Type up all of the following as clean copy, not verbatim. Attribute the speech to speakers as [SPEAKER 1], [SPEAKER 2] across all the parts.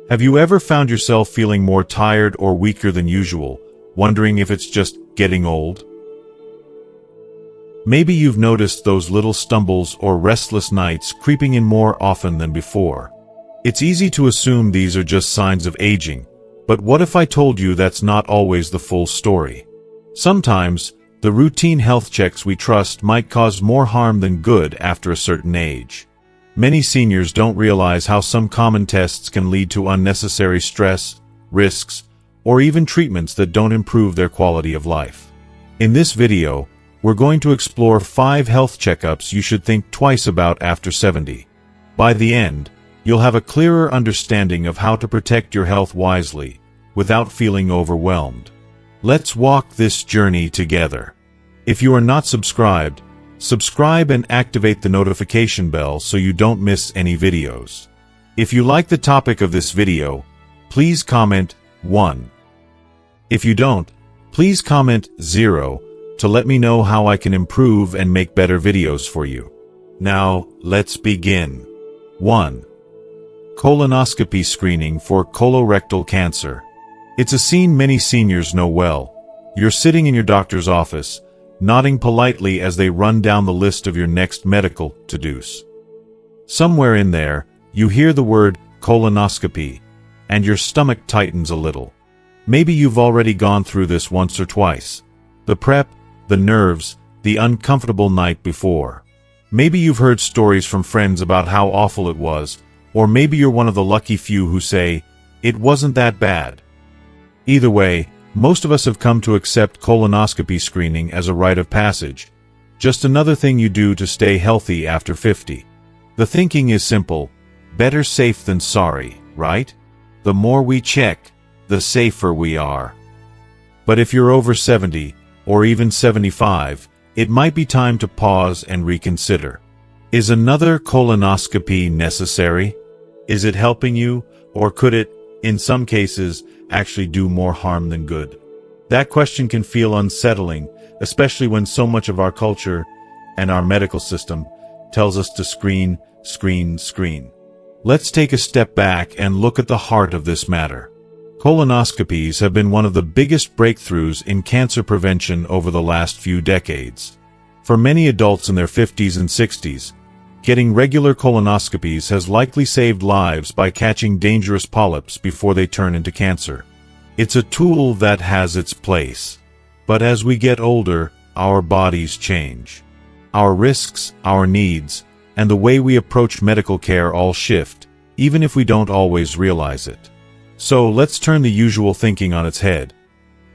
[SPEAKER 1] Have you ever found yourself feeling more tired or weaker than usual, wondering if it's just getting old? Maybe you've noticed those little stumbles or restless nights creeping in more often than before. It's easy to assume these are just signs of aging, but what if I told you that's not always the full story? Sometimes, the routine health checks we trust might cause more harm than good after a certain age. Many seniors don't realize how some common tests can lead to unnecessary stress, risks, or even treatments that don't improve their quality of life. In this video, we're going to explore 5 health checkups you should think twice about after 70. By the end, you'll have a clearer understanding of how to protect your health wisely, without feeling overwhelmed. Let's walk this journey together. If you are not subscribed, subscribe and activate the notification bell so you don't miss any videos. If you like the topic of this video, please comment 1. If you don't, please comment 0 to let me know how I can improve and make better videos for you. Now, let's begin. 1. Colonoscopy screening for colorectal cancer. It's a scene many seniors know well. You're sitting in your doctor's office, nodding politely as they run down the list of your next medical to-dos. Somewhere in there, you hear the word colonoscopy, and your stomach tightens a little. Maybe you've already gone through this once or twice. The prep, the nerves, the uncomfortable night before. Maybe you've heard stories from friends about how awful it was, or maybe you're one of the lucky few who say, "It wasn't that bad." Either way, most of us have come to accept colonoscopy screening as a rite of passage, just another thing you do to stay healthy after 50. The thinking is simple: better safe than sorry, right? The more we check, the safer we are. But if you're over 70, or even 75, it might be time to pause and reconsider. Is another colonoscopy necessary? Is it helping you, or could it, in some cases, actually do more harm than good? That question can feel unsettling, especially when so much of our culture and our medical system tells us to screen, screen, screen. Let's take a step back and look at the heart of this matter. Colonoscopies have been one of the biggest breakthroughs in cancer prevention over the last few decades. For many adults in their 50s and 60s, getting regular colonoscopies has likely saved lives by catching dangerous polyps before they turn into cancer. It's a tool that has its place. But as we get older, our bodies change. Our risks, our needs, and the way we approach medical care all shift, even if we don't always realize it. So let's turn the usual thinking on its head.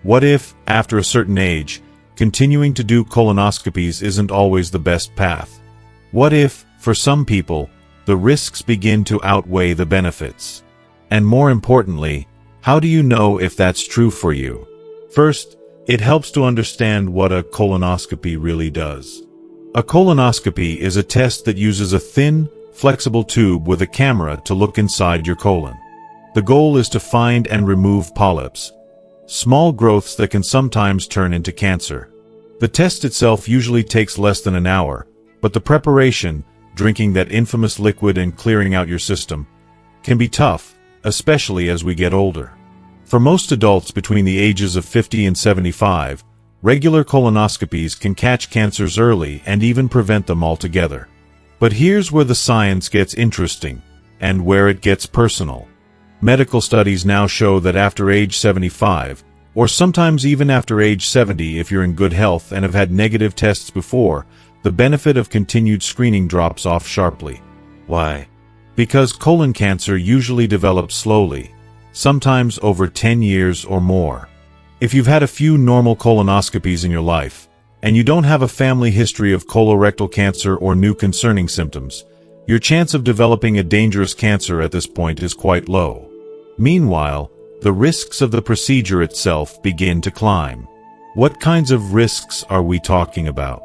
[SPEAKER 1] What if, after a certain age, continuing to do colonoscopies isn't always the best path? What if, for some people, the risks begin to outweigh the benefits? And more importantly, how do you know if that's true for you? First, it helps to understand what a colonoscopy really does. A colonoscopy is a test that uses a thin, flexible tube with a camera to look inside your colon. The goal is to find and remove polyps, small growths that can sometimes turn into cancer. The test itself usually takes less than an hour, but the preparation, drinking that infamous liquid and clearing out your system, can be tough, especially as we get older. For most adults between the ages of 50 and 75, regular colonoscopies can catch cancers early and even prevent them altogether. But here's where the science gets interesting, and where it gets personal. Medical studies now show that after age 75, or sometimes even after age 70 if you're in good health and have had negative tests before, the benefit of continued screening drops off sharply. Why? Because colon cancer usually develops slowly, sometimes over 10 years or more. If you've had a few normal colonoscopies in your life, and you don't have a family history of colorectal cancer or new concerning symptoms, your chance of developing a dangerous cancer at this point is quite low. Meanwhile, the risks of the procedure itself begin to climb. What kinds of risks are we talking about?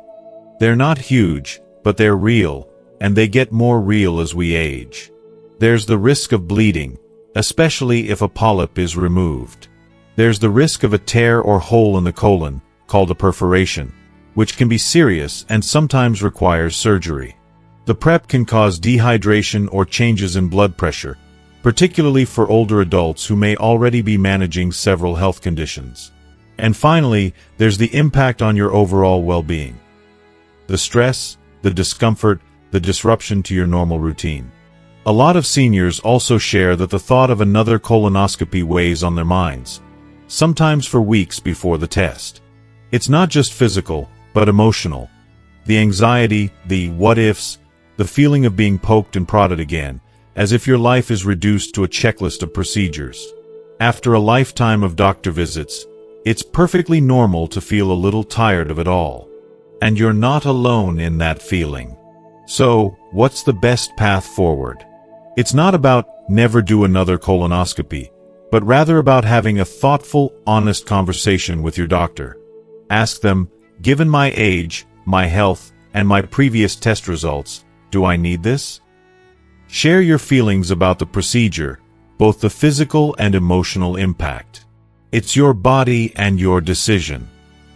[SPEAKER 1] They're not huge, but they're real, and they get more real as we age. There's the risk of bleeding, especially if a polyp is removed. There's the risk of a tear or hole in the colon, called a perforation, which can be serious and sometimes requires surgery. The prep can cause dehydration or changes in blood pressure, particularly for older adults who may already be managing several health conditions. And finally, there's the impact on your overall well-being. The stress, the discomfort, the disruption to your normal routine. A lot of seniors also share that the thought of another colonoscopy weighs on their minds, sometimes for weeks before the test. It's not just physical, but emotional. The anxiety, the what-ifs, the feeling of being poked and prodded again, as if your life is reduced to a checklist of procedures. After a lifetime of doctor visits, it's perfectly normal to feel a little tired of it all. And you're not alone in that feeling. So, what's the best path forward? It's not about never do another colonoscopy, but rather about having a thoughtful, honest conversation with your doctor. Ask them, given my age, my health, and my previous test results, do I need this? Share your feelings about the procedure, both the physical and emotional impact. It's your body and your decision.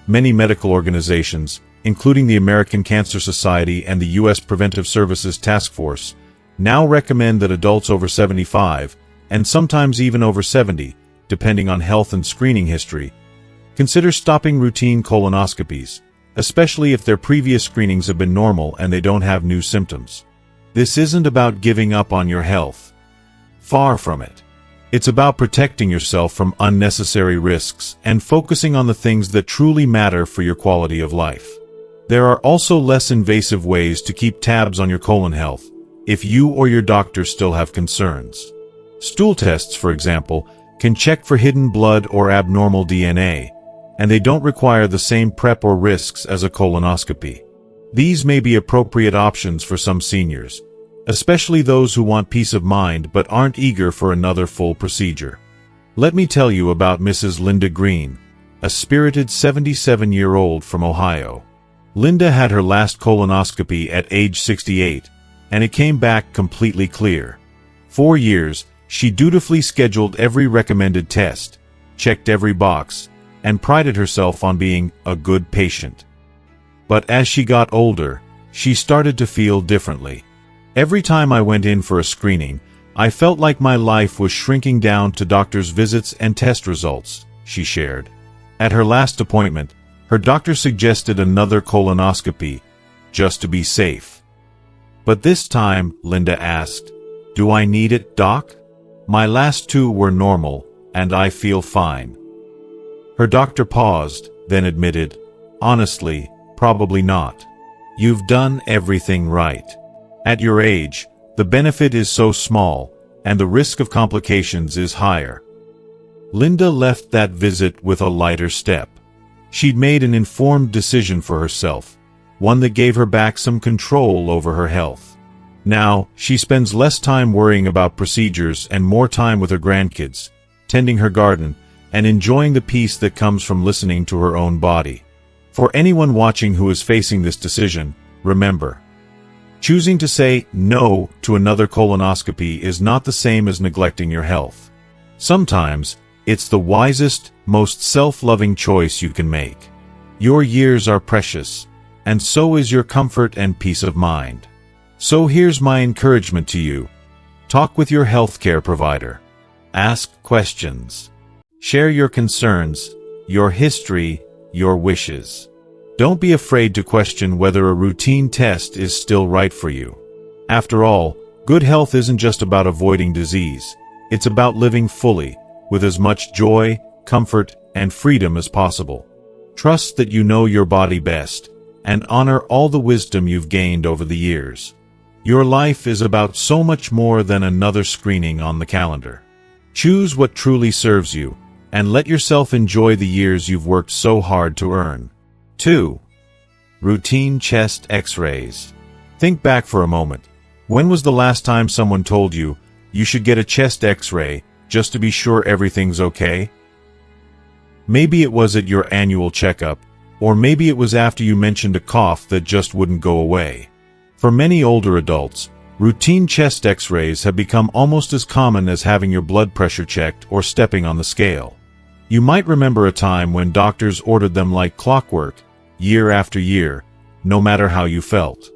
[SPEAKER 1] Many medical organizations, including the American Cancer Society and the U.S. Preventive Services Task Force, now recommend that adults over 75, and sometimes even over 70, depending on health and screening history, consider stopping routine colonoscopies, especially if their previous screenings have been normal and they don't have new symptoms. This isn't about giving up on your health. Far from it. It's about protecting yourself from unnecessary risks and focusing on the things that truly matter for your quality of life. There are also less invasive ways to keep tabs on your colon health, if you or your doctor still have concerns. Stool tests, for example, can check for hidden blood or abnormal DNA, and they don't require the same prep or risks as a colonoscopy. These may be appropriate options for some seniors, especially those who want peace of mind but aren't eager for another full procedure. Let me tell you about Mrs. Linda Green, a spirited 77-year-old from Ohio. Linda had her last colonoscopy at age 68, and it came back completely clear. 4 years, she dutifully scheduled every recommended test, checked every box, and prided herself on being a good patient. But as she got older, she started to feel differently. Every time I went in for a screening, I felt like my life was shrinking down to doctor's visits and test results, she shared. At her last appointment, her doctor suggested another colonoscopy, just to be safe. But this time, Linda asked, "Do I need it, Doc? My last 2 were normal, and I feel fine." Her doctor paused, then admitted, "Honestly, probably not. You've done everything right. At your age, the benefit is so small, and the risk of complications is higher." Linda left that visit with a lighter step. She'd made an informed decision for herself, one that gave her back some control over her health. Now, she spends less time worrying about procedures and more time with her grandkids, tending her garden, and enjoying the peace that comes from listening to her own body. For anyone watching who is facing this decision, remember, choosing to say no to another colonoscopy is not the same as neglecting your health. Sometimes, it's the wisest, most self-loving choice you can make. Your years are precious, and so is your comfort and peace of mind. So here's my encouragement to you. Talk with your healthcare provider. Ask questions. Share your concerns, your history, your wishes. Don't be afraid to question whether a routine test is still right for you. After all, good health isn't just about avoiding disease. It's about living fully, with as much joy, comfort, and freedom as possible. Trust that you know your body best, and honor all the wisdom you've gained over the years. Your life is about so much more than another screening on the calendar. Choose what truly serves you, and let yourself enjoy the years you've worked so hard to earn. 2. Routine chest X-rays. Think back for a moment. When was the last time someone told you, you should get a chest X-ray, just to be sure everything's okay? Maybe it was at your annual checkup, or maybe it was after you mentioned a cough that just wouldn't go away. For many older adults, routine chest X-rays have become almost as common as having your blood pressure checked or stepping on the scale. You might remember a time when doctors ordered them like clockwork, year after year, no matter how you felt.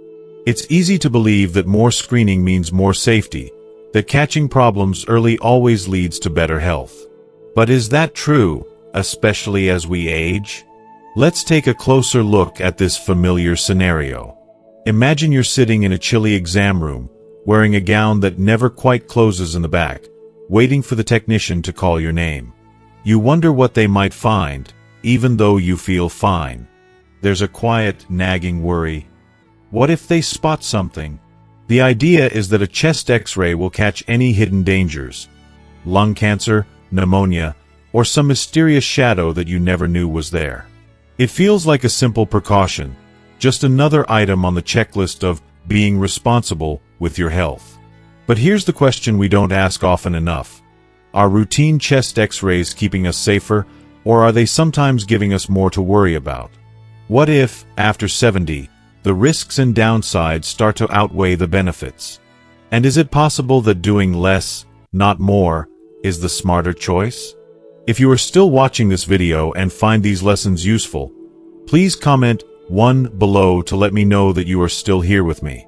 [SPEAKER 1] It's easy to believe that more screening means more safety, that catching problems early always leads to better health. But is that true, especially as we age? Let's take a closer look at this familiar scenario. Imagine you're sitting in a chilly exam room, wearing a gown that never quite closes in the back, waiting for the technician to call your name. You wonder what they might find, even though you feel fine. There's a quiet, nagging worry. What if they spot something? The idea is that a chest X-ray will catch any hidden dangers. Lung cancer, pneumonia, or some mysterious shadow that you never knew was there. It feels like a simple precaution, just another item on the checklist of being responsible with your health. But here's the question we don't ask often enough. Are routine chest X-rays keeping us safer, or are they sometimes giving us more to worry about? What if, after 70, the risks and downsides start to outweigh the benefits? And is it possible that doing less, not more, is the smarter choice? If you are still watching this video and find these lessons useful, please comment 1 below to let me know that you are still here with me.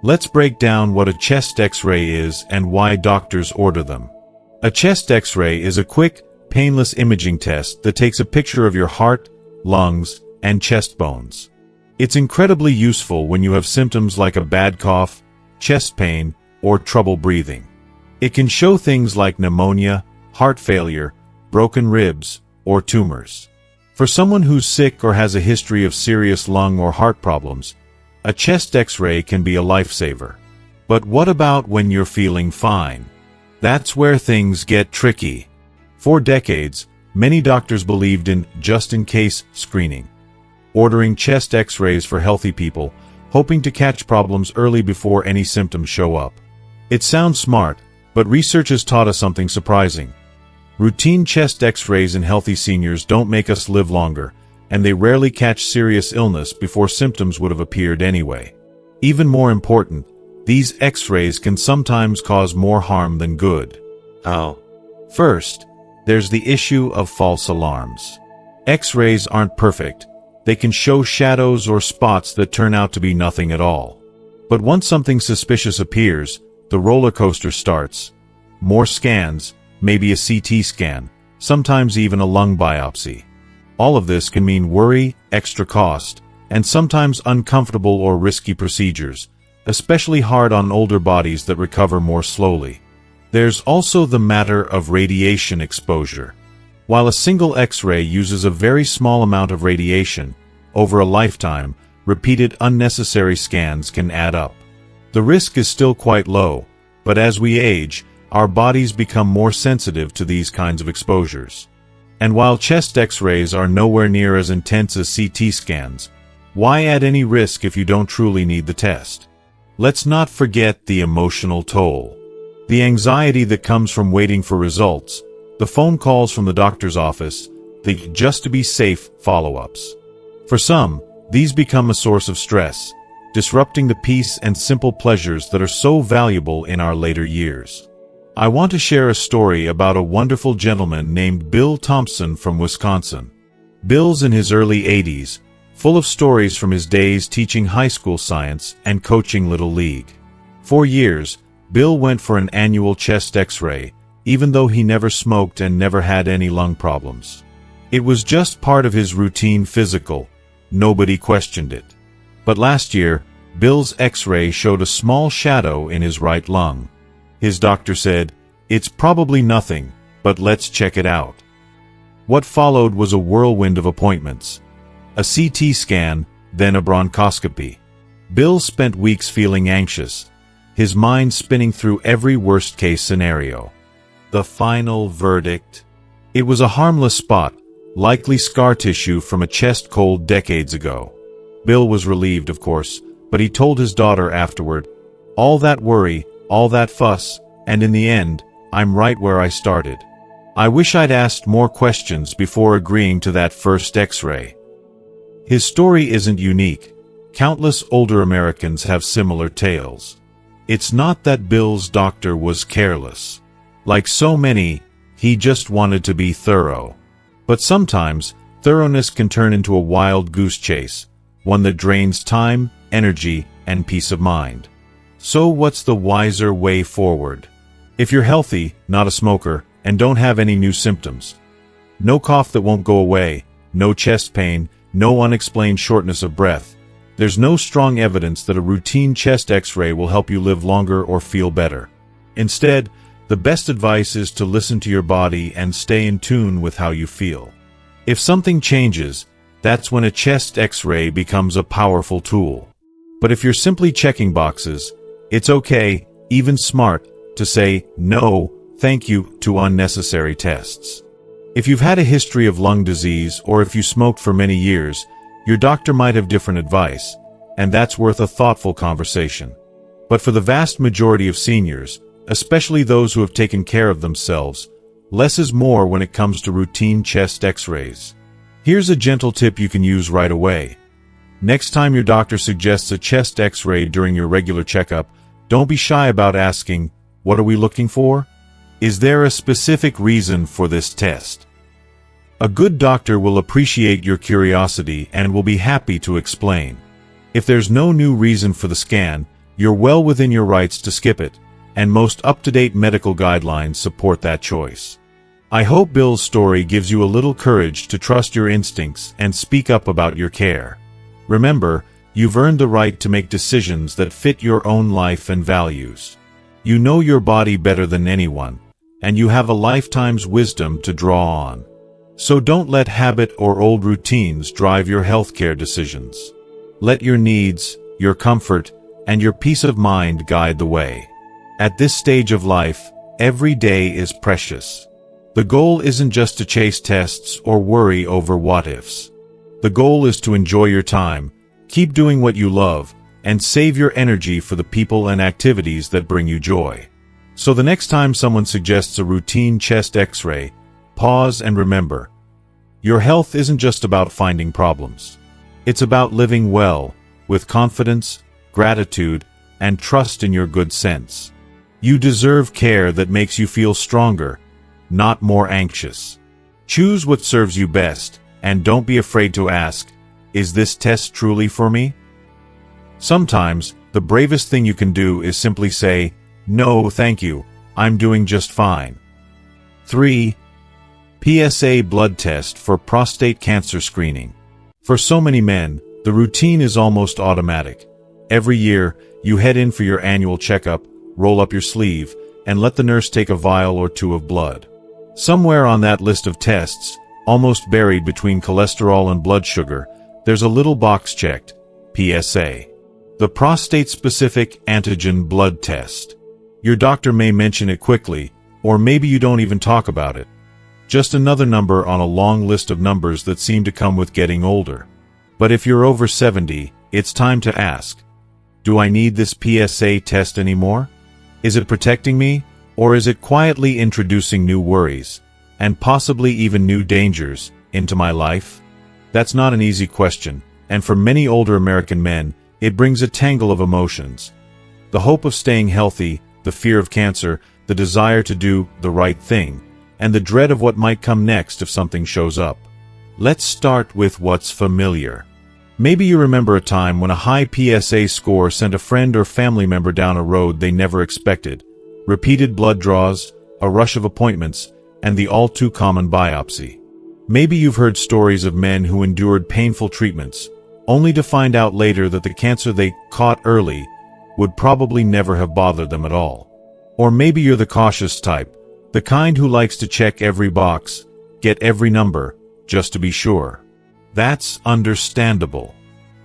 [SPEAKER 1] Let's break down what a chest X-ray is and why doctors order them. A chest X-ray is a quick, painless imaging test that takes a picture of your heart, lungs, and chest bones. It's incredibly useful when you have symptoms like a bad cough, chest pain, or trouble breathing. It can show things like pneumonia, heart failure, broken ribs, or tumors. For someone who's sick or has a history of serious lung or heart problems, a chest X-ray can be a lifesaver. But what about when you're feeling fine? That's where things get tricky. For decades, many doctors believed in just-in-case screening, ordering chest X-rays for healthy people, hoping to catch problems early before any symptoms show up. It sounds smart, but research has taught us something surprising. Routine chest X-rays in healthy seniors don't make us live longer, and they rarely catch serious illness before symptoms would have appeared anyway. Even more important, these X-rays can sometimes cause more harm than good. How? First, there's the issue of false alarms. X-rays aren't perfect. They can show shadows or spots that turn out to be nothing at all. But once something suspicious appears, the roller coaster starts. More scans, maybe a CT scan, sometimes even a lung biopsy. All of this can mean worry, extra cost, and sometimes uncomfortable or risky procedures, especially hard on older bodies that recover more slowly. There's also the matter of radiation exposure. While a single X-ray uses a very small amount of radiation, over a lifetime, repeated unnecessary scans can add up. The risk is still quite low, but as we age, our bodies become more sensitive to these kinds of exposures. And while chest X-rays are nowhere near as intense as CT scans, why add any risk if you don't truly need the test? Let's not forget the emotional toll. The anxiety that comes from waiting for results, the phone calls from the doctor's office, the just-to-be-safe follow-ups. For some, these become a source of stress, disrupting the peace and simple pleasures that are so valuable in our later years. I want to share a story about a wonderful gentleman named Bill Thompson from Wisconsin. Bill's in his early 80s, full of stories from his days teaching high school science and coaching Little League. For years, Bill went for an annual chest X-ray, even though he never smoked and never had any lung problems. It was just part of his routine physical. Nobody questioned it. But last year, Bill's X-ray showed a small shadow in his right lung. His doctor said, "It's probably nothing, but let's check it out." What followed was a whirlwind of appointments. A CT scan, then a bronchoscopy. Bill spent weeks feeling anxious, his mind spinning through every worst-case scenario. The final verdict? It was a harmless spot, likely scar tissue from a chest cold decades ago. Bill was relieved, of course, but he told his daughter afterward, "All that worry, all that fuss, and in the end, I'm right where I started. I wish I'd asked more questions before agreeing to that first X-ray." His story isn't unique. Countless older Americans have similar tales. It's not that Bill's doctor was careless. Like so many, he just wanted to be thorough. But sometimes, thoroughness can turn into a wild goose chase, one that drains time, energy, and peace of mind. So what's the wiser way forward? If you're healthy, not a smoker, and don't have any new symptoms, no cough that won't go away, no chest pain, no unexplained shortness of breath, there's no strong evidence that a routine chest X-ray will help you live longer or feel better. Instead, the best advice is to listen to your body and stay in tune with how you feel. If something changes, that's when a chest X-ray becomes a powerful tool. But if you're simply checking boxes, it's okay, even smart, to say no, thank you to unnecessary tests. If you've had a history of lung disease or if you smoked for many years, your doctor might have different advice, and that's worth a thoughtful conversation. But for the vast majority of seniors, especially those who have taken care of themselves, less is more when it comes to routine chest X-rays. Here's a gentle tip you can use right away. Next time your doctor suggests a chest X-ray during your regular checkup, don't be shy about asking, "What are we looking for? Is there a specific reason for this test?" A good doctor will appreciate your curiosity and will be happy to explain. If there's no new reason for the scan, you're well within your rights to skip it, and most up-to-date medical guidelines support that choice. I hope Bill's story gives you a little courage to trust your instincts and speak up about your care. Remember, you've earned the right to make decisions that fit your own life and values. You know your body better than anyone, and you have a lifetime's wisdom to draw on. So don't let habit or old routines drive your healthcare decisions. Let your needs, your comfort, and your peace of mind guide the way. At this stage of life, every day is precious. The goal isn't just to chase tests or worry over what-ifs. The goal is to enjoy your time, keep doing what you love, and save your energy for the people and activities that bring you joy. So the next time someone suggests a routine chest X-ray, pause and remember, your health isn't just about finding problems. It's about living well, with confidence, gratitude, and trust in your good sense. You deserve care that makes you feel stronger, not more anxious. Choose what serves you best, and don't be afraid to ask, "Is this test truly for me?" Sometimes, the bravest thing you can do is simply say, "No, thank you, I'm doing just fine." 3. PSA blood test for prostate cancer screening. For so many men, the routine is almost automatic. Every year, you head in for your annual checkup, roll up your sleeve, and let the nurse take a vial or two of blood. Somewhere on that list of tests, almost buried between cholesterol and blood sugar, there's a little box checked, PSA. The prostate-specific antigen blood test. Your doctor may mention it quickly, or maybe you don't even talk about it. Just another number on a long list of numbers that seem to come with getting older. But if you're over 70, it's time to ask, do I need this PSA test anymore? Is it protecting me, or is it quietly introducing new worries, and possibly even new dangers, into my life? That's not an easy question, and for many older American men, it brings a tangle of emotions. The hope of staying healthy, the fear of cancer, the desire to do the right thing, and the dread of what might come next if something shows up. Let's start with what's familiar. Maybe you remember a time when a high PSA score sent a friend or family member down a road they never expected. Repeated blood draws, a rush of appointments, and the all-too-common biopsy. Maybe you've heard stories of men who endured painful treatments, only to find out later that the cancer they caught early would probably never have bothered them at all. Or maybe you're the cautious type, the kind who likes to check every box, get every number, just to be sure. That's understandable.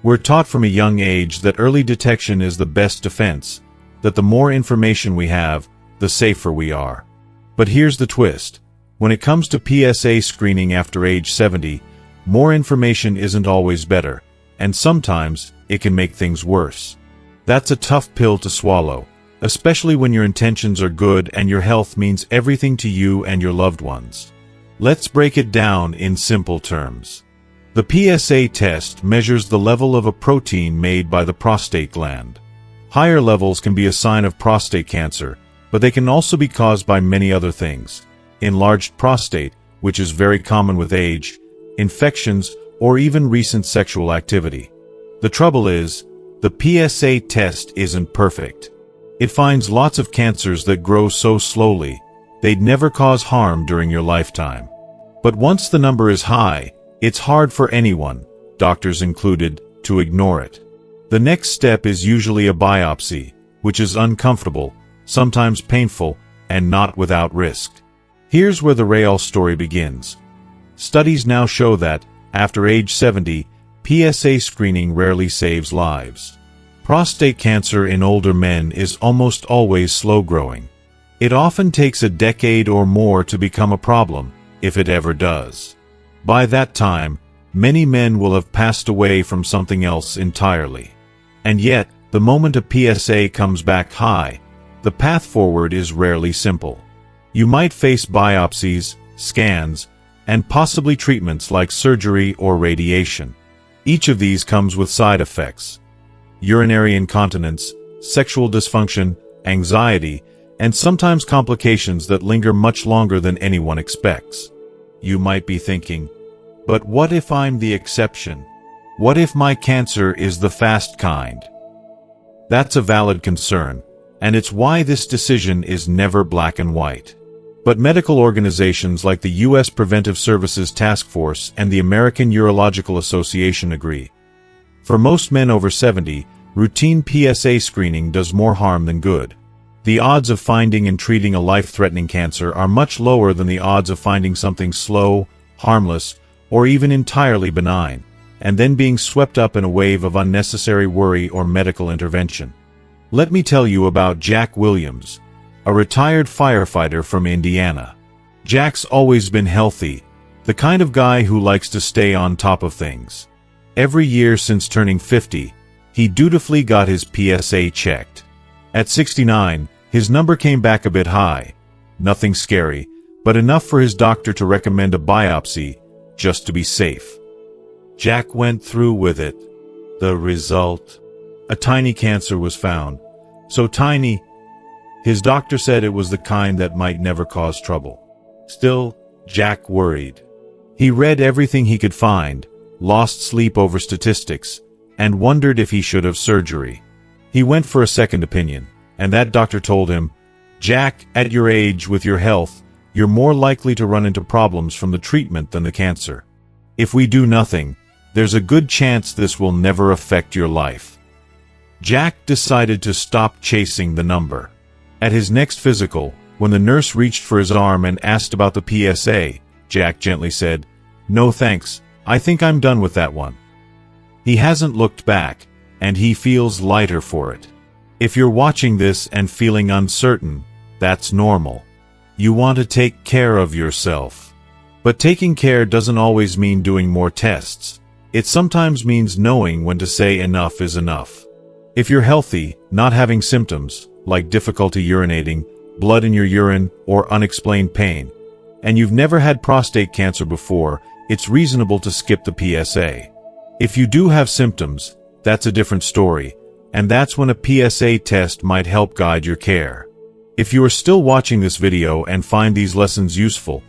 [SPEAKER 1] We're taught from a young age that early detection is the best defense, that the more information we have, the safer we are. But here's the twist. When it comes to PSA screening after age 70, more information isn't always better, and sometimes it can make things worse. That's a tough pill to swallow, especially when your intentions are good and your health means everything to you and your loved ones. Let's break it down in simple terms. The PSA test measures the level of a protein made by the prostate gland. Higher levels can be a sign of prostate cancer, but they can also be caused by many other things. Enlarged prostate, which is very common with age, infections, or even recent sexual activity. The trouble is, the PSA test isn't perfect. It finds lots of cancers that grow so slowly, they'd never cause harm during your lifetime. But once the number is high, it's hard for anyone, doctors included, to ignore it. The next step is usually a biopsy, which is uncomfortable, sometimes painful, and not without risk. Here's where the real story begins. Studies now show that, after age 70, PSA screening rarely saves lives. Prostate cancer in older men is almost always slow-growing. It often takes a decade or more to become a problem, if it ever does. By that time, many men will have passed away from something else entirely. And yet, the moment a PSA comes back high, the path forward is rarely simple. You might face biopsies, scans, and possibly treatments like surgery or radiation. Each of these comes with side effects: urinary incontinence, sexual dysfunction, anxiety, and sometimes complications that linger much longer than anyone expects. You might be thinking, but what if I'm the exception? What if my cancer is the fast kind? That's a valid concern, and it's why this decision is never black and white. But medical organizations like the U.S. Preventive Services Task Force and the American Urological Association agree. For most men over 70, routine PSA screening does more harm than good. The odds of finding and treating a life-threatening cancer are much lower than the odds of finding something slow, harmless, or even entirely benign, and then being swept up in a wave of unnecessary worry or medical intervention. Let me tell you about Jack Williams, a retired firefighter from Indiana. Jack's always been healthy, the kind of guy who likes to stay on top of things. Every year since turning 50, he dutifully got his PSA checked. At 69, his number came back a bit high. Nothing scary, but enough for his doctor to recommend a biopsy, just to be safe. Jack went through with it. The result? A tiny cancer was found. So tiny, his doctor said it was the kind that might never cause trouble. Still, Jack worried. He read everything he could find, lost sleep over statistics, and wondered if he should have surgery. He went for a second opinion, and that doctor told him, "Jack, at your age with your health, you're more likely to run into problems from the treatment than the cancer. If we do nothing, there's a good chance this will never affect your life." Jack decided to stop chasing the number. At his next physical, when the nurse reached for his arm and asked about the PSA, Jack gently said, "No thanks, I think I'm done with that one." He hasn't looked back, and he feels lighter for it. If you're watching this and feeling uncertain, that's normal. You want to take care of yourself. But taking care doesn't always mean doing more tests. It sometimes means knowing when to say enough is enough. If you're healthy, not having symptoms, like difficulty urinating, blood in your urine, or unexplained pain, and you've never had prostate cancer before, it's reasonable to skip the PSA. If you do have symptoms, that's a different story, and that's when a PSA test might help guide your care. If you are still watching this video and find these lessons useful,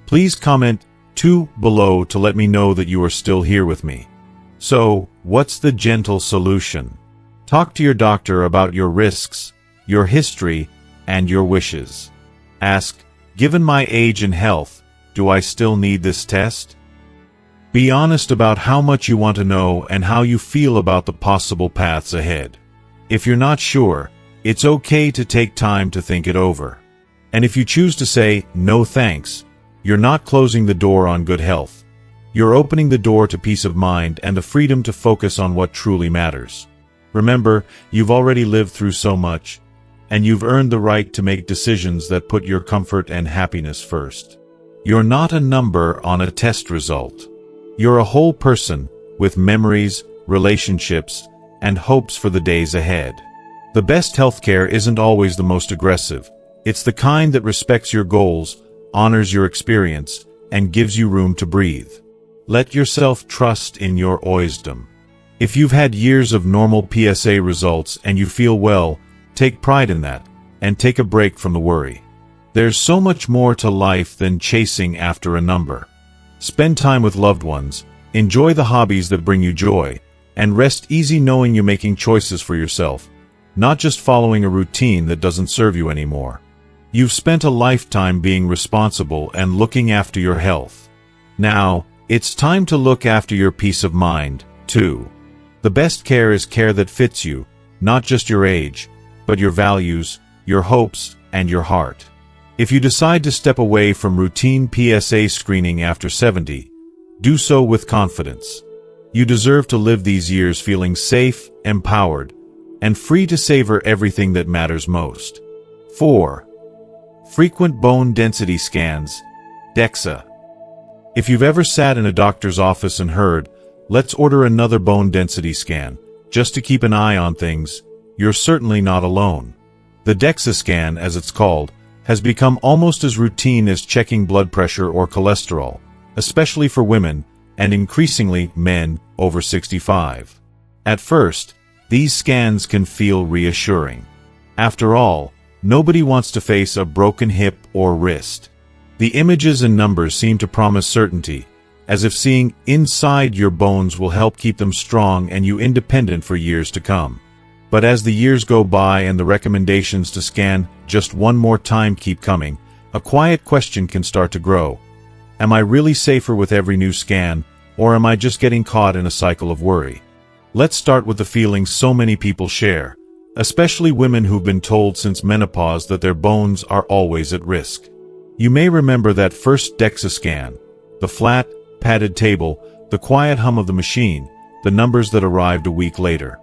[SPEAKER 1] please comment 2 below to let me know that you are still here with me. So, what's the gentle solution? Talk to your doctor about your risks, your history, and your wishes. Ask, given my age and health, do I still need this test? Be honest about how much you want to know and how you feel about the possible paths ahead. If you're not sure, it's okay to take time to think it over. And if you choose to say, no thanks, you're not closing the door on good health. You're opening the door to peace of mind and the freedom to focus on what truly matters. Remember, you've already lived through so much, and you've earned the right to make decisions that put your comfort and happiness first. You're not a number on a test result. You're a whole person, with memories, relationships, and hopes for the days ahead. The best healthcare isn't always the most aggressive. It's the kind that respects your goals, honors your experience, and gives you room to breathe. Let yourself trust in your wisdom. If you've had years of normal PSA results and you feel well, take pride in that, and take a break from the worry. There's so much more to life than chasing after a number. Spend time with loved ones, enjoy the hobbies that bring you joy, and rest easy knowing you're making choices for yourself, not just following a routine that doesn't serve you anymore. You've spent a lifetime being responsible and looking after your health. Now, it's time to look after your peace of mind, too. The best care is care that fits you, not just your age, but your values, your hopes, and your heart. If you decide to step away from routine PSA screening after 70, do so with confidence. You deserve to live these years feeling safe, empowered, and free to savor everything that matters most. 4. Frequent bone density scans, DEXA. If you've ever sat in a doctor's office and heard, "Let's order another bone density scan," just to keep an eye on things, you're certainly not alone. The DEXA scan, as it's called, has become almost as routine as checking blood pressure or cholesterol, especially for women, and increasingly men over 65. At first, these scans can feel reassuring. After all, nobody wants to face a broken hip or wrist. The images and numbers seem to promise certainty, as if seeing inside your bones will help keep them strong and you independent for years to come. But as the years go by and the recommendations to scan just one more time keep coming, a quiet question can start to grow. Am I really safer with every new scan, or am I just getting caught in a cycle of worry? Let's start with the feelings so many people share, especially women who've been told since menopause that their bones are always at risk. You may remember that first DEXA scan, the flat, padded table, the quiet hum of the machine, the numbers that arrived a week later.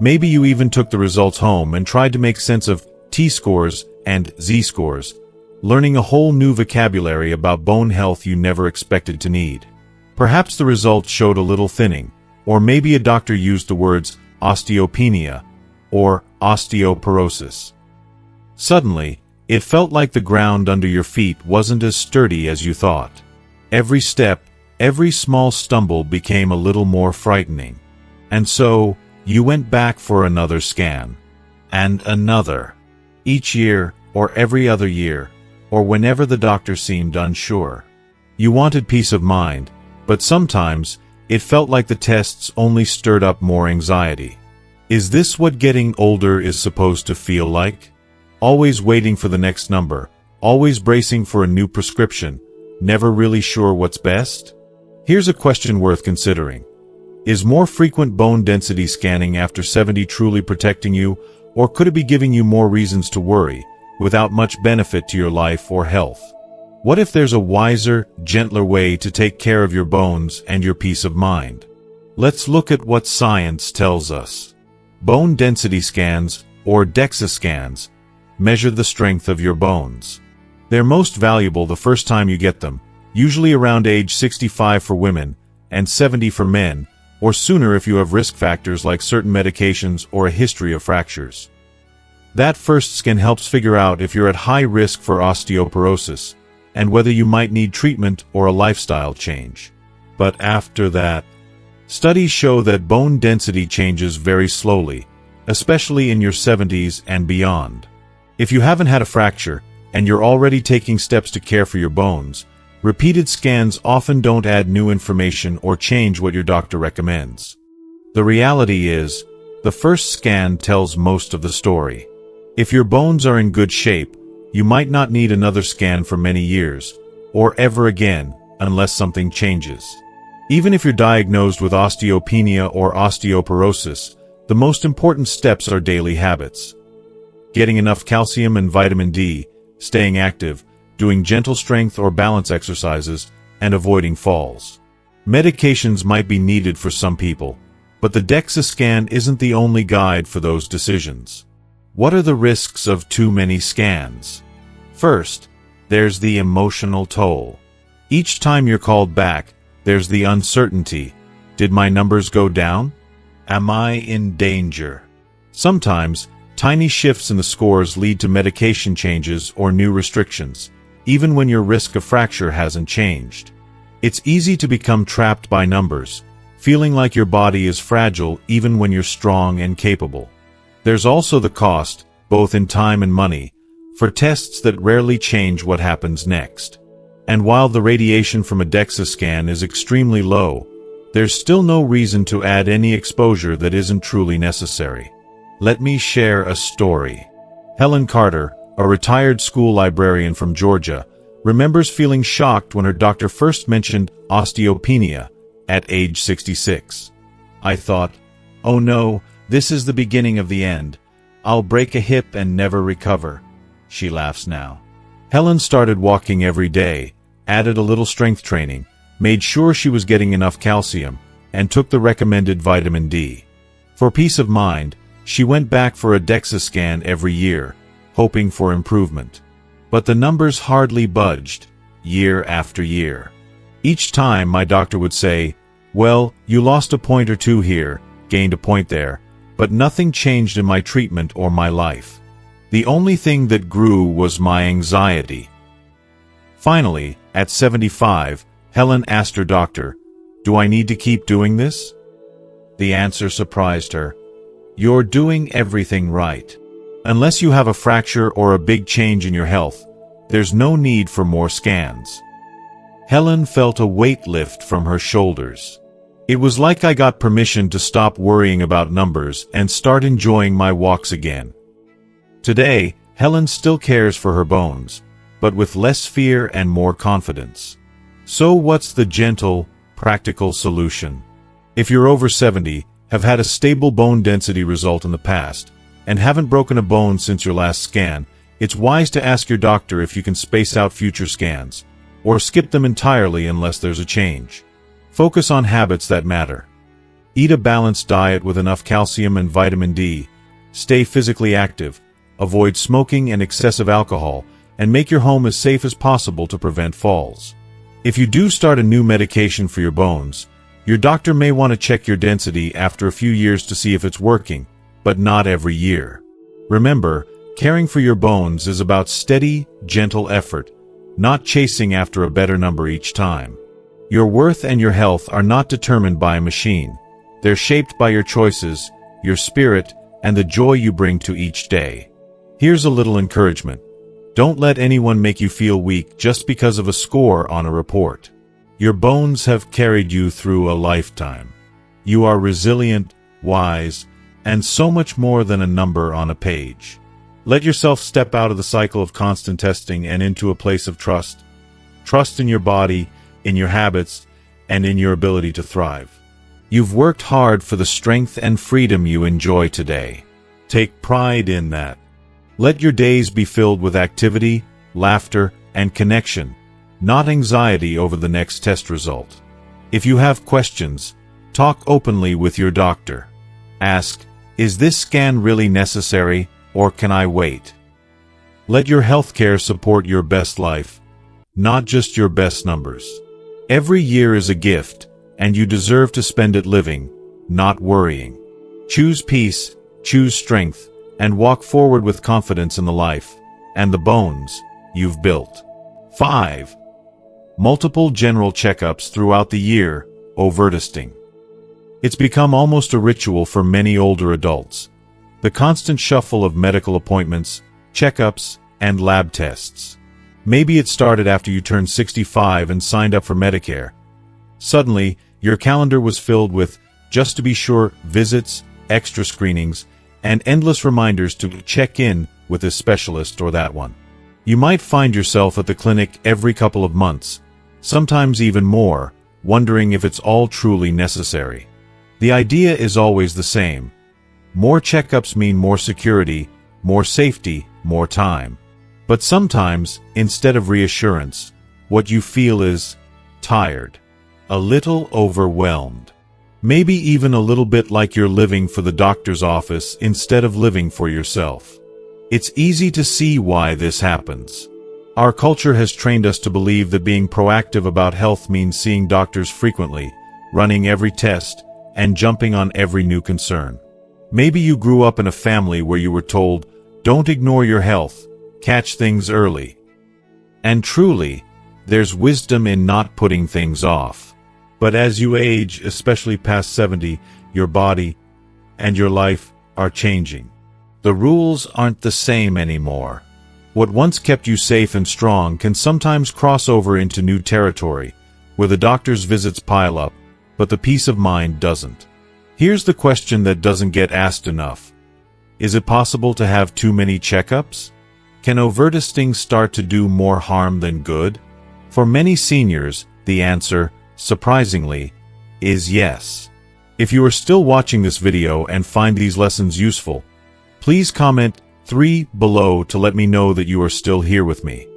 [SPEAKER 1] Maybe you even took the results home and tried to make sense of T-scores and Z-scores, learning a whole new vocabulary about bone health you never expected to need. Perhaps the results showed a little thinning, or maybe a doctor used the words osteopenia or osteoporosis. Suddenly, it felt like the ground under your feet wasn't as sturdy as you thought. Every step, every small stumble became a little more frightening. And so, you went back for another scan. And another. Each year, or every other year, or whenever the doctor seemed unsure. You wanted peace of mind, but sometimes, it felt like the tests only stirred up more anxiety. Is this what getting older is supposed to feel like? Always waiting for the next number, always bracing for a new prescription, never really sure what's best? Here's a question worth considering. Is more frequent bone density scanning after 70 truly protecting you, or could it be giving you more reasons to worry, without much benefit to your life or health? What if there's a wiser, gentler way to take care of your bones and your peace of mind? Let's look at what science tells us. Bone density scans, or DEXA scans, measure the strength of your bones. They're most valuable the first time you get them, usually around age 65 for women, and 70 for men, or sooner if you have risk factors like certain medications or a history of fractures. That first scan helps figure out if you're at high risk for osteoporosis, and whether you might need treatment or a lifestyle change. But after that, studies show that bone density changes very slowly, especially in your 70s and beyond. If you haven't had a fracture, and you're already taking steps to care for your bones, repeated scans often don't add new information or change what your doctor recommends. The reality is, the first scan tells most of the story. If your bones are in good shape, you might not need another scan for many years, or ever again, unless something changes. Even if you're diagnosed with osteopenia or osteoporosis, the most important steps are daily habits. Getting enough calcium and vitamin D, staying active, doing gentle strength or balance exercises, and avoiding falls. Medications might be needed for some people, but the DEXA scan isn't the only guide for those decisions. What are the risks of too many scans? First, there's the emotional toll. Each time you're called back, there's the uncertainty. Did my numbers go down? Am I in danger? Sometimes, tiny shifts in the scores lead to medication changes or new restrictions, even when your risk of fracture hasn't changed. It's easy to become trapped by numbers, feeling like your body is fragile even when you're strong and capable. There's also the cost, both in time and money, for tests that rarely change what happens next. And while the radiation from a DEXA scan is extremely low, there's still no reason to add any exposure that isn't truly necessary. Let me share a story. Helen Carter, a retired school librarian from Georgia, remembers feeling shocked when her doctor first mentioned osteopenia at age 66. "I thought, oh no, this is the beginning of the end. I'll break a hip and never recover." She laughs now. Helen started walking every day, added a little strength training, made sure she was getting enough calcium, and took the recommended vitamin D. For peace of mind, she went back for a DEXA scan every year, hoping for improvement. But the numbers hardly budged, year after year. Each time my doctor would say, "Well, you lost a point or two here, gained a point there, but nothing changed in my treatment or my life. The only thing that grew was my anxiety." Finally, at 75, Helen asked her doctor, "Do I need to keep doing this?" The answer surprised her. "You're doing everything right. Unless you have a fracture or a big change in your health, there's no need for more scans." Helen felt a weight lift from her shoulders. "It was like I got permission to stop worrying about numbers and start enjoying my walks again." Today, Helen still cares for her bones, but with less fear and more confidence. So what's the gentle, practical solution? If you're over 70, have had a stable bone density result in the past, and haven't broken a bone since your last scan, it's wise to ask your doctor if you can space out future scans, or skip them entirely unless there's a change. Focus on habits that matter. Eat a balanced diet with enough calcium and vitamin D, stay physically active, avoid smoking and excessive alcohol, and make your home as safe as possible to prevent falls. If you do start a new medication for your bones, your doctor may want to check your density after a few years to see if it's working, but not every year. Remember, caring for your bones is about steady, gentle effort, not chasing after a better number each time. Your worth and your health are not determined by a machine. They're shaped by your choices, your spirit, and the joy you bring to each day. Here's a little encouragement. Don't let anyone make you feel weak just because of a score on a report. Your bones have carried you through a lifetime. You are resilient, wise, and so much more than a number on a page. Let yourself step out of the cycle of constant testing and into a place of trust. Trust in your body, in your habits, and in your ability to thrive. You've worked hard for the strength and freedom you enjoy today. Take pride in that. Let your days be filled with activity, laughter, and connection, not anxiety over the next test result. If you have questions, talk openly with your doctor. Ask, "Is this scan really necessary, or can I wait?" Let your healthcare support your best life, not just your best numbers. Every year is a gift, and you deserve to spend it living, not worrying. Choose peace, choose strength, and walk forward with confidence in the life and the bones you've built. 5. Multiple general checkups throughout the year, overtesting. It's become almost a ritual for many older adults. The constant shuffle of medical appointments, checkups, and lab tests. Maybe it started after you turned 65 and signed up for Medicare. Suddenly, your calendar was filled with, just to be sure, visits, extra screenings, and endless reminders to check in with this specialist or that one. You might find yourself at the clinic every couple of months, sometimes even more, wondering if it's all truly necessary. The idea is always the same. More checkups mean more security, more safety, more time. But sometimes, instead of reassurance, what you feel is tired, a little overwhelmed. Maybe even a little bit like you're living for the doctor's office instead of living for yourself. It's easy to see why this happens. Our culture has trained us to believe that being proactive about health means seeing doctors frequently, running every test, and jumping on every new concern. Maybe you grew up in a family where you were told, "Don't ignore your health, catch things early." And truly, there's wisdom in not putting things off. But as you age, especially past 70, your body and your life are changing. The rules aren't the same anymore. What once kept you safe and strong can sometimes cross over into new territory, where the doctor's visits pile up, but the peace of mind doesn't. Here's the question that doesn't get asked enough. Is it possible to have too many checkups? Can overdosing start to do more harm than good? For many seniors, the answer, surprisingly, is yes. If you are still watching this video and find these lessons useful, please comment 3 below to let me know that you are still here with me.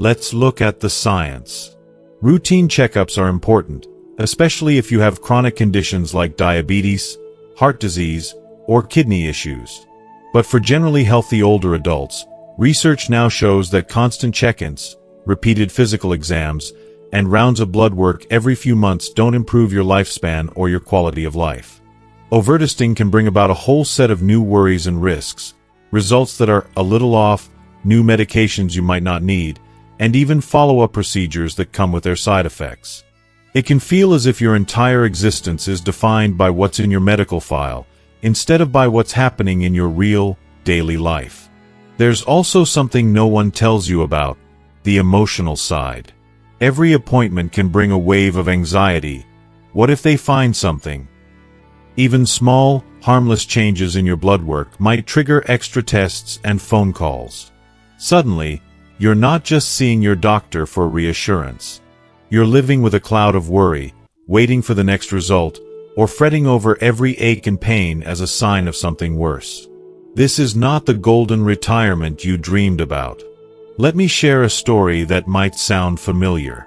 [SPEAKER 1] Let's look at the science. Routine checkups are important, especially if you have chronic conditions like diabetes, heart disease, or kidney issues. But for generally healthy older adults, research now shows that constant check-ins, repeated physical exams, and rounds of blood work every few months don't improve your lifespan or your quality of life. Overdosing can bring about a whole set of new worries and risks, results that are a little off, new medications you might not need, and even follow-up procedures that come with their side effects. It can feel as if your entire existence is defined by what's in your medical file, instead of by what's happening in your real, daily life. There's also something no one tells you about, the emotional side. Every appointment can bring a wave of anxiety. What if they find something? Even small, harmless changes in your blood work might trigger extra tests and phone calls. Suddenly, you're not just seeing your doctor for reassurance. You're living with a cloud of worry, waiting for the next result, or fretting over every ache and pain as a sign of something worse. This is not the golden retirement you dreamed about. Let me share a story that might sound familiar.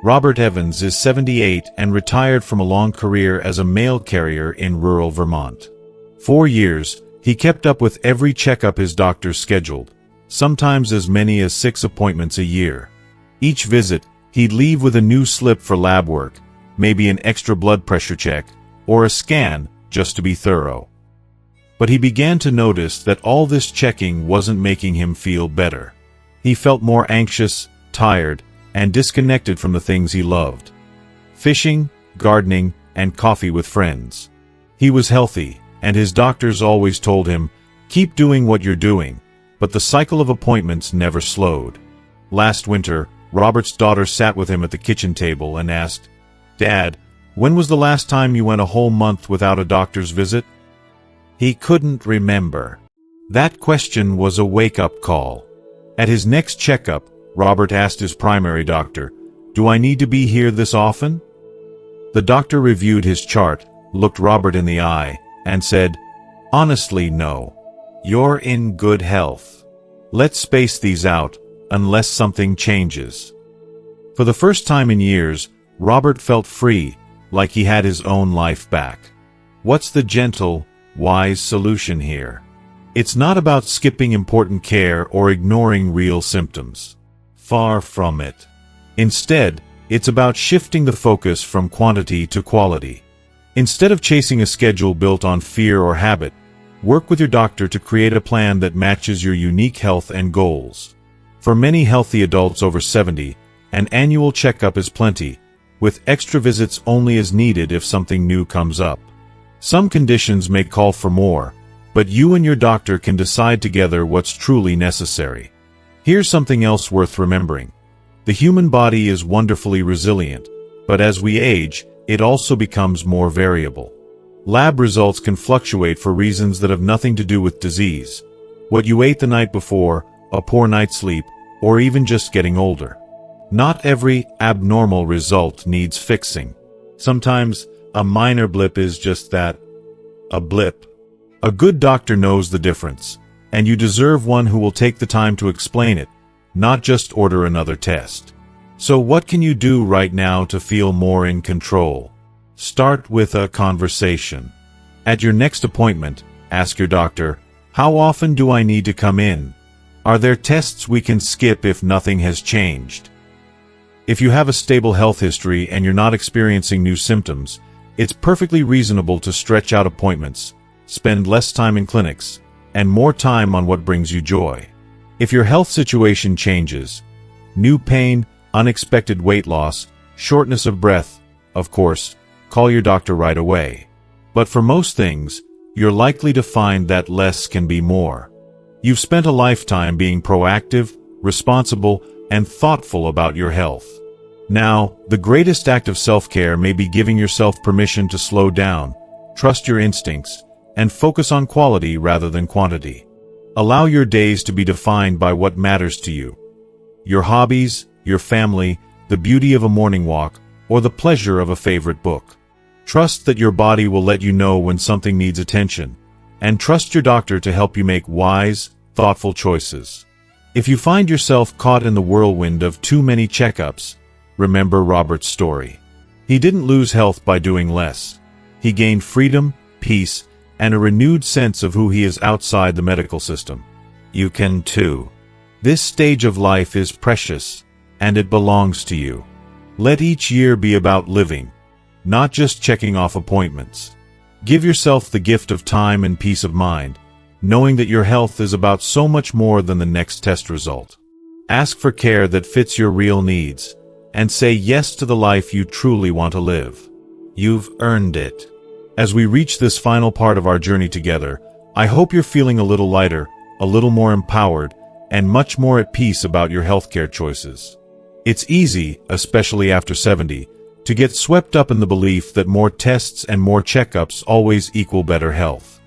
[SPEAKER 1] Robert Evans is 78 and retired from a long career as a mail carrier in rural Vermont. 4 years, he kept up with every checkup his doctor scheduled, sometimes as many as 6 appointments a year. Each visit, he'd leave with a new slip for lab work, maybe an extra blood pressure check, or a scan, just to be thorough. But he began to notice that all this checking wasn't making him feel better. He felt more anxious, tired, and disconnected from the things he loved. Fishing, gardening, and coffee with friends. He was healthy, and his doctors always told him, "Keep doing what you're doing," but the cycle of appointments never slowed. Last winter, Robert's daughter sat with him at the kitchen table and asked, "Dad, when was the last time you went a whole month without a doctor's visit?" He couldn't remember. That question was a wake-up call. At his next checkup, Robert asked his primary doctor, "Do I need to be here this often?" The doctor reviewed his chart, looked Robert in the eye, and said, "Honestly, no. You're in good health. Let's space these out, unless something changes." For the first time in years, Robert felt free, like he had his own life back. What's the gentle, wise solution here? It's not about skipping important care or ignoring real symptoms. Far from it. Instead, it's about shifting the focus from quantity to quality. Instead of chasing a schedule built on fear or habit, work with your doctor to create a plan that matches your unique health and goals. For many healthy adults over 70, an annual checkup is plenty, with extra visits only as needed if something new comes up. Some conditions may call for more, but you and your doctor can decide together what's truly necessary. Here's something else worth remembering. The human body is wonderfully resilient, but as we age, it also becomes more variable. Lab results can fluctuate for reasons that have nothing to do with disease. What you ate the night before, a poor night's sleep, or even just getting older. Not every abnormal result needs fixing. Sometimes, a minor blip is just that, a blip. A good doctor knows the difference, and you deserve one who will take the time to explain it, not just order another test. So what can you do right now to feel more in control? Start with a conversation. At your next appointment, ask your doctor, "How often do I need to come in? Are there tests we can skip if nothing has changed?" If you have a stable health history and you're not experiencing new symptoms, it's perfectly reasonable to stretch out appointments, spend less time in clinics, and more time on what brings you joy. If your health situation changes, new pain, unexpected weight loss, shortness of breath, of course, call your doctor right away. But for most things, you're likely to find that less can be more. You've spent a lifetime being proactive, responsible, and thoughtful about your health. Now, the greatest act of self-care may be giving yourself permission to slow down, trust your instincts, and focus on quality rather than quantity. Allow your days to be defined by what matters to you. Your hobbies, your family, the beauty of a morning walk, or the pleasure of a favorite book. Trust that your body will let you know when something needs attention, and trust your doctor to help you make wise, thoughtful choices. If you find yourself caught in the whirlwind of too many checkups, remember Robert's story. He didn't lose health by doing less. He gained freedom, peace, and a renewed sense of who he is outside the medical system. You can too. This stage of life is precious, and it belongs to you. Let each year be about living, not just checking off appointments. Give yourself the gift of time and peace of mind, knowing that your health is about so much more than the next test result. Ask for care that fits your real needs, and say yes to the life you truly want to live. You've earned it. As we reach this final part of our journey together, I hope you're feeling a little lighter, a little more empowered, and much more at peace about your healthcare choices. It's easy, especially after 70, to get swept up in the belief that more tests and more checkups always equal better health.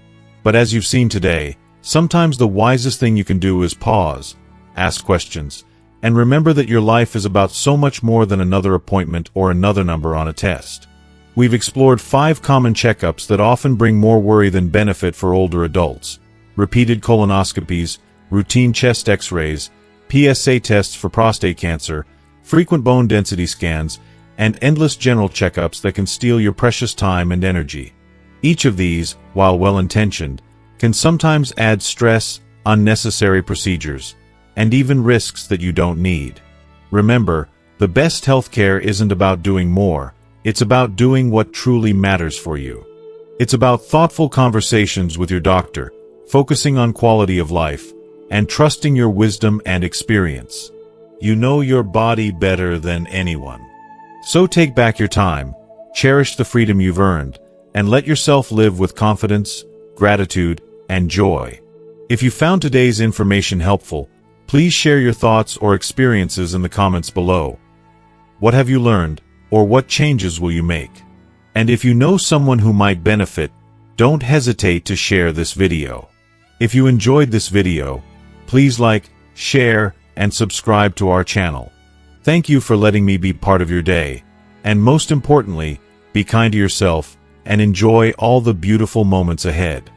[SPEAKER 1] But as you've seen today, sometimes the wisest thing you can do is pause, ask questions, and remember that your life is about so much more than another appointment or another number on a test. We've explored 5 common checkups that often bring more worry than benefit for older adults: repeated colonoscopies, routine chest X-rays, PSA tests for prostate cancer, frequent bone density scans, and endless general checkups that can steal your precious time and energy. Each of these, while well-intentioned, can sometimes add stress, unnecessary procedures, and even risks that you don't need. Remember, the best healthcare isn't about doing more. It's about doing what truly matters for you. It's about thoughtful conversations with your doctor, focusing on quality of life, and trusting your wisdom and experience. You know your body better than anyone. So take back your time, cherish the freedom you've earned, and let yourself live with confidence, gratitude, and joy. If you found today's information helpful, please share your thoughts or experiences in the comments below. What have you learned? Or what changes will you make? And if you know someone who might benefit, don't hesitate to share this video. If you enjoyed this video, please like, share, and subscribe to our channel. Thank you for letting me be part of your day. And most importantly, be kind to yourself and enjoy all the beautiful moments ahead.